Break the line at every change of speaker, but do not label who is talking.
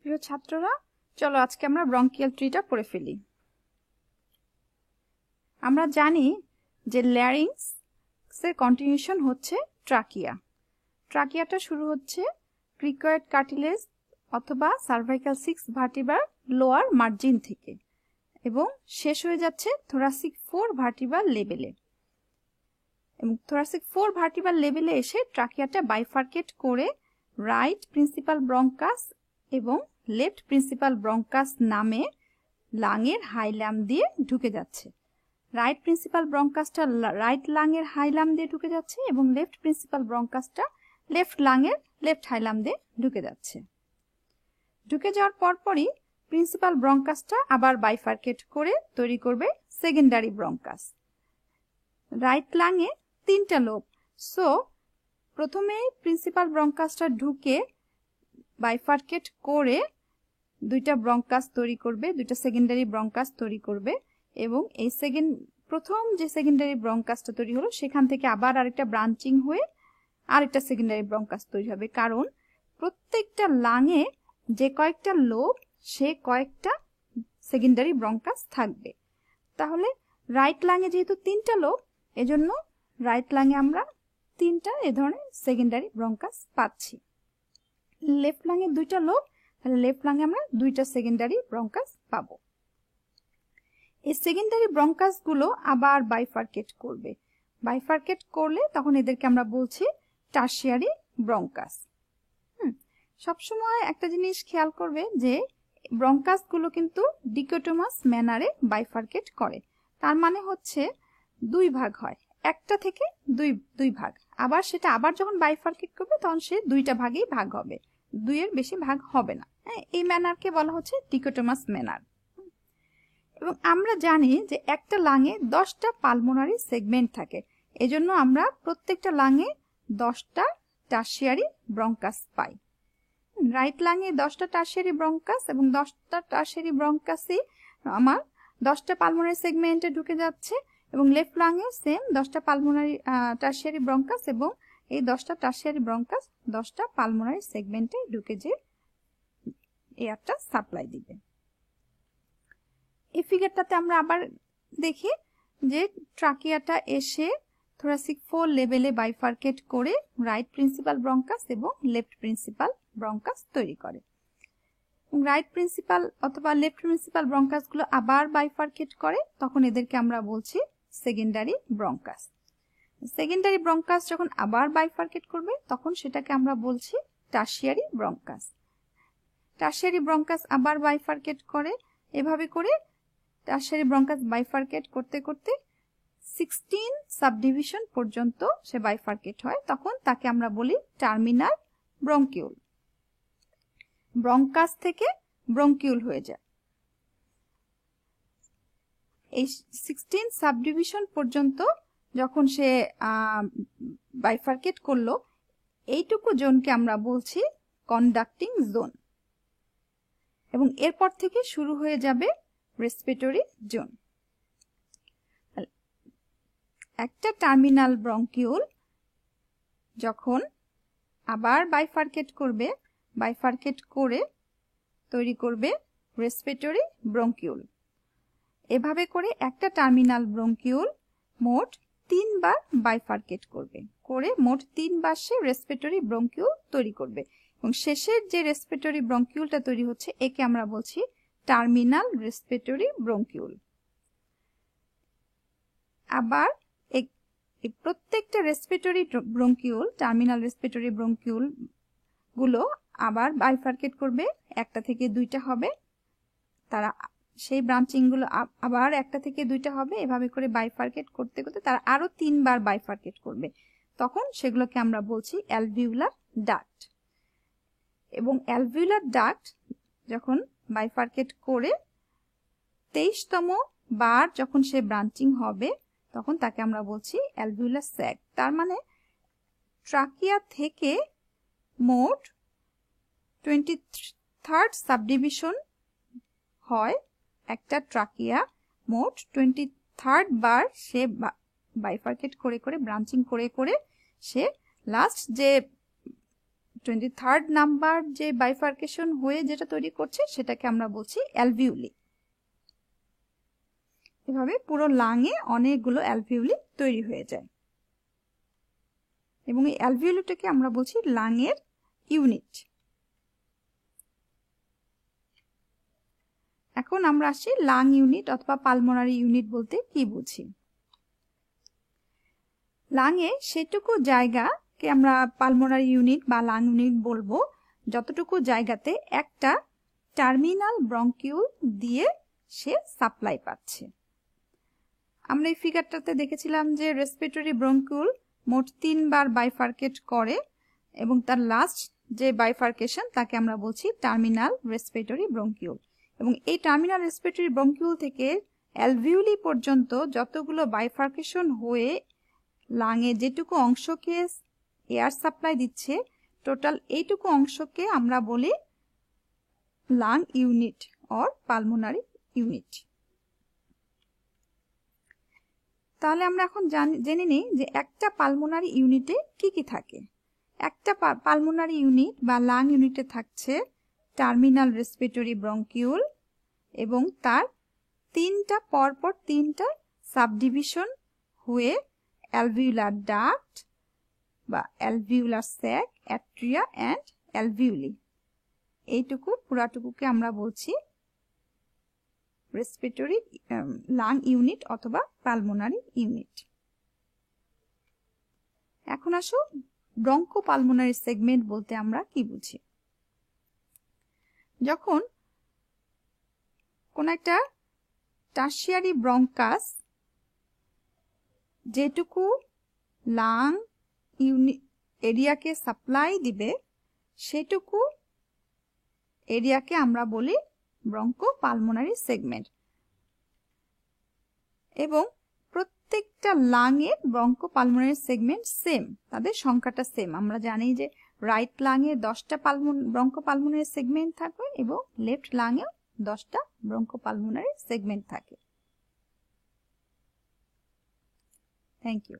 প্রিয় ছাত্ররা, চলো আজকে আমরা ব্রঙ্কিয়াল ট্রিটা পড়ে ফেলি। আমরা জানি যে ল্যারিংস এর কন্টিনিউশন হচ্ছে ট্রাকিয়া। ট্রাকিয়াটা শুরু হচ্ছে ক্রিকয়েড কার্টিলেজ অথবা সার্ভাইকাল 6 ভার্টিব্রার লোয়ার মার্জিন থেকে এবং শেষ হয়ে যাচ্ছে থোরাসিক 4 ভার্টিব্রাল লেভেলে। এবং থোরাসিক 4 ভার্টিব্রাল লেভেলে এসে ট্রাকিয়াটা বাইফার্কেট করে রাইট প্রিন্সিপাল ব্রঙ্কাস এবং লেফট প্রিন্সিপাল ব্রঙ্কাস নামে লাংয়ের হাইলাম দিয়ে ঢুকে যাচ্ছে। রাইট প্রিন্সিপাল ব্রঙ্কাসটা রাইট লাংয়ের হাইলাম দিয়ে ঢুকে যাচ্ছে এবং লেফট প্রিন্সিপাল ব্রঙ্কাসটা লেফট লাংয়ের লেফট হাইলাম দিয়ে ঢুকে যাচ্ছে। ঢুকে যাওয়ার পরপরই প্রিন্সিপাল ব্রঙ্কাসটা আবার বাইফার্কেট করে তৈরি করবে সেকেন্ডারি ব্রঙ্কাস। রাইট লাংয়ে 3টা লোব, সো প্রথমে প্রিন্সিপাল ব্রঙ্কাসটা ঢুকে বাইফার্কেট করে 2টা ব্রঙ্কাস তৈরি করবে, 2টা সেকেন্ডারি ব্রঙ্কাস তৈরি করবে এবং এই প্রথম যে সেকেন্ডারি ব্রঙ্কাসটা তৈরি হলো সেখান থেকে আবার আরেকটা ব্রাঞ্চিং হয়ে আরেকটা সেকেন্ডারি ব্রঙ্কাস তৈরি হবে, কারণ প্রত্যেকটা লাংয়ে যে কয়েকটা লোব সে কয়েকটা সেকেন্ডারি ব্রঙ্কাস থাকবে। তাহলে রাইট লাংয়ে যেহেতু 3টা লোব, এজন্য রাইট লাংয়ে আমরা 3টা এ ধরনের সেকেন্ডারি ব্রঙ্কাস পাচ্ছি। লেফট লাংয়ে 2টা লোব, তাহলে লেফট লাংয়ে আমরা 2টা সেকেন্ডারি ব্রঙ্কাস পাবো। এই সেকেন্ডারি ব্রঙ্কাস গুলো আবার বাইফার্কেট করবে। বাইফার্কেট করলে তখন এদেরকে আমরা বলছি টারশিয়ারি ব্রঙ্কাস। সবসময় একটা জিনিস খেয়াল করবে যে ব্রঙ্কাস গুলো কিন্তু ডিকোটোমাস ম্যানারে বাইফার্কেট করে। তার মানে হচ্ছে 2 ভাগ হয়, একটা থেকে দুই ভাগ। আবার সেটা আবার যখন বাইফার্কেট করবে তখন সে 2টা ভাগেই ভাগ হবে, 2 এর বেশি ভাগ হবে না। এই ম্যানারকে বলা হচ্ছে ডিকোটোমাস ম্যানার। এবং আমরা জানি যে একটা লাংয়ে 10টা পালমোনারি সেগমেন্ট থাকে, এজন্য আমরা প্রত্যেকটা লাংয়ে 10টা টারশিয়ারি ব্রঙ্কাস পাই। রাইট লাংয়ে 10টা টারশিয়ারি ব্রঙ্কাস এবং 10টা টারশিয়ারি ব্রঙ্কাসই আমার 10টা পালমোনারি সেগমেন্টে ঢুকে যাচ্ছে এবং লেফট লাংয়ে সেম 10টা পালমোনারি টারশিয়ারি ব্রঙ্কাস এবং এই 10টা টারশিয়ারি ব্রঙ্কাস 10টা পালমোনারি সেগমেন্টে ঢুকে যে এয়ারটা সাপ্লাই দিবে। এই ফিগারটাতে আমরা আবার দেখি যে ট্রাকিয়াটা এসে থোরাসিক 4 লেভেলে বাইফার্কেট করে রাইট প্রিন্সিপাল ব্রঙ্কাস এবং লেফট প্রিন্সিপাল ব্রঙ্কাস তৈরি করে। রাইট প্রিন্সিপাল অথবা লেফট প্রিন্সিপাল ব্রঙ্কাস গুলো আবার বাইফার্কেট করে, তখন এদেরকে আমরা বলছি সেকেন্ডারি ব্রঙ্কাস। সেকেন্ডারি ব্রঙ্কাস যখন আবার বাইফার্কেট করবে তখন সেটাকে আমরা বলছি টারশিয়ারি ব্রঙ্কাস। টারশিয়ারি ব্রঙ্কাস আবার বাইফার্কেট করে, এভাবে করে টারশিয়ারি ব্রঙ্কাস বাইফার্কেট করতে করতে 16 সাবডিভিশন পর্যন্ত সে বাইফার্কেট হয়, তখন তাকে আমরা বলি টার্মিনাল ব্রঙ্কিউল। ব্রঙ্কাস থেকে ব্রঙ্কিউল হয়ে যায়। এই 16 সাবডিভিশন পর্যন্ত যখন সে বাইফার্কেট করলো, এইটুকু জোনকে আমরা বলছি কন্ডাক্টিং জোন এবং এরপর থেকে শুরু হয়ে যাবে রেসপিরেটরি জোন। একটা টার্মিনাল ব্রঙ্কিউল যখন আবার বাইফার্কেট করবে, বাইফার্কেট করে তৈরি করবে রেসপিরেটরি ব্রঙ্কিউল। এভাবে করে একটা টার্মিনাল ব্রঙ্কিউল মোট 3 বার বাইফার্কেট করবে, করে মোট 3 বার সে রেসপিরেটরি ব্রঙ্কিউল তৈরি করবে এবং শেষের যে রেসপিরেটরি ব্রঙ্কিউলটা তৈরি হচ্ছে একে আমরা বলছি টার্মিনাল রেসপিরেটরি ব্রঙ্কিউল। আবার এই প্রত্যেকটা respiratory bronchiole, terminal respiratory bronchiole গুলো আবার বাইফার্কেট করবে, একটা থেকে 2টা হবে, তারা সেই ব্রাঞ্চিং গুলো আবার একটা থেকে 2টা হবে, এভাবে করে বাইফার্কেট করতে করতে তারা আরো 3 বার বাইফার্কেট করবে, তখন সেগুলোকে আমরা বলছি অ্যালভিউলার ডাক্ট। এবং অ্যালভিউলার ডাক্ট যখন বাইফার্কেট করে 23তম বার যখন সে ব্রাঞ্চিং হবে তখন তাকে আমরা বলছি অ্যালভিউলার স্যাক। তার মানে ট্রাকিয়া থেকে মোট 23rd সাবডিভিশন হয়। একটা ট্রাকিয়া মোট 23rd বার সে বাইফার্কেট করে করে ব্রাঞ্চিং করে করে সে লাস্ট যে 23rd নাম্বার যে বাইফার্কেশন হয়ে যেটা তৈরি করছে সেটাকে আমরা বলছি অ্যালভিউলি। এভাবে পুরো লাংয়ে অনেকগুলো অ্যালভিউলি তৈরি হয়ে যায় এবং এই অ্যালভিউলিটাকে আমরা বলছি লাংয়ের ইউনিট। এখন আমরা আসি লাং ইউনিট অথবা পালমোনারি ইউনিট বলতে কি বুঝি। লাংয়ে সেটুকু জায়গাকে আমরা পালমোনারি ইউনিট বা লাং ইউনিট বলবো যতটুকু জায়গাতে একটা টার্মিনাল ব্রঙ্কিউল দিয়ে সে সাপ্লাই পাচ্ছে। আমরা এই ফিগারটাতে দেখেছিলাম যে রেসপিরেটরি ব্রঙ্কিউল মোট 3 বার বাইফার্কেট করে এবং তার লাস্ট যে বাইফার্কেশন তাকে আমরা বলছি টার্মিনাল রেসপিরেটরি ব্রঙ্কিউল। এবং এই টার্মিনাল রেসপিরেটরি ব্রঙ্কিউল থেকে অ্যালভিউলি পর্যন্ত যতগুলো বাইফার্কেশন হয়ে লাংয়ে যেটুকু অংশকে এয়ার সাপ্লাই দিচ্ছে টোটাল এইটুকু অংশকে আমরা বলি lung unit or pulmonary unit. তাহলে আমরা এখন জেনে নিই যে একটা পালমোনারি ইউনিটে কি কি থাকে। একটা পালমোনারি ইউনিট বা লাং ইউনিটে থাকছে টার্মিনাল রেসপিরেটরি ব্রঙ্কিউল এবং তার পরপর তিনটা সাবডিভিশন হয়ে অ্যালভিউলার ডাক্ট বা অ্যালভিউলার স্যাক, অ্যাট্রিয়া অ্যান্ড অ্যালভিউলি। এইটুকু পুরাটুকুকে আমরা বলছি রেসপিরেটরি লাং ইউনিট অথবা পালমোনারি ইউনিট। এখন আসো ব্রঙ্কো পালমোনারি সেগমেন্ট বলতে আমরা কি বুঝি। যখন কোন একটা টার্সিয়ারি ব্রঙ্কাস যেটুকু লাং ইউনিট এরিয়াকে সাপ্লাই দিবে সেটুকু এরিয়াকে আমরা বলি ব্রঙ্কো পালমোনারি সেগমেন্ট এবং প্রত্যেকটা লাংয়ের ব্রঙ্কো পালমোনারি সেগমেন্ট সেম, তাদের সংখ্যাটা সেম। আমরা জানি যে রাইট লাংয়ে 10টা ব্রঙ্কো পালমোনারি সেগমেন্ট থাকবে এবং লেফট লাংয়েও 10টা ব্রঙ্কো পালমোনারি সেগমেন্ট থাকে। Thank you.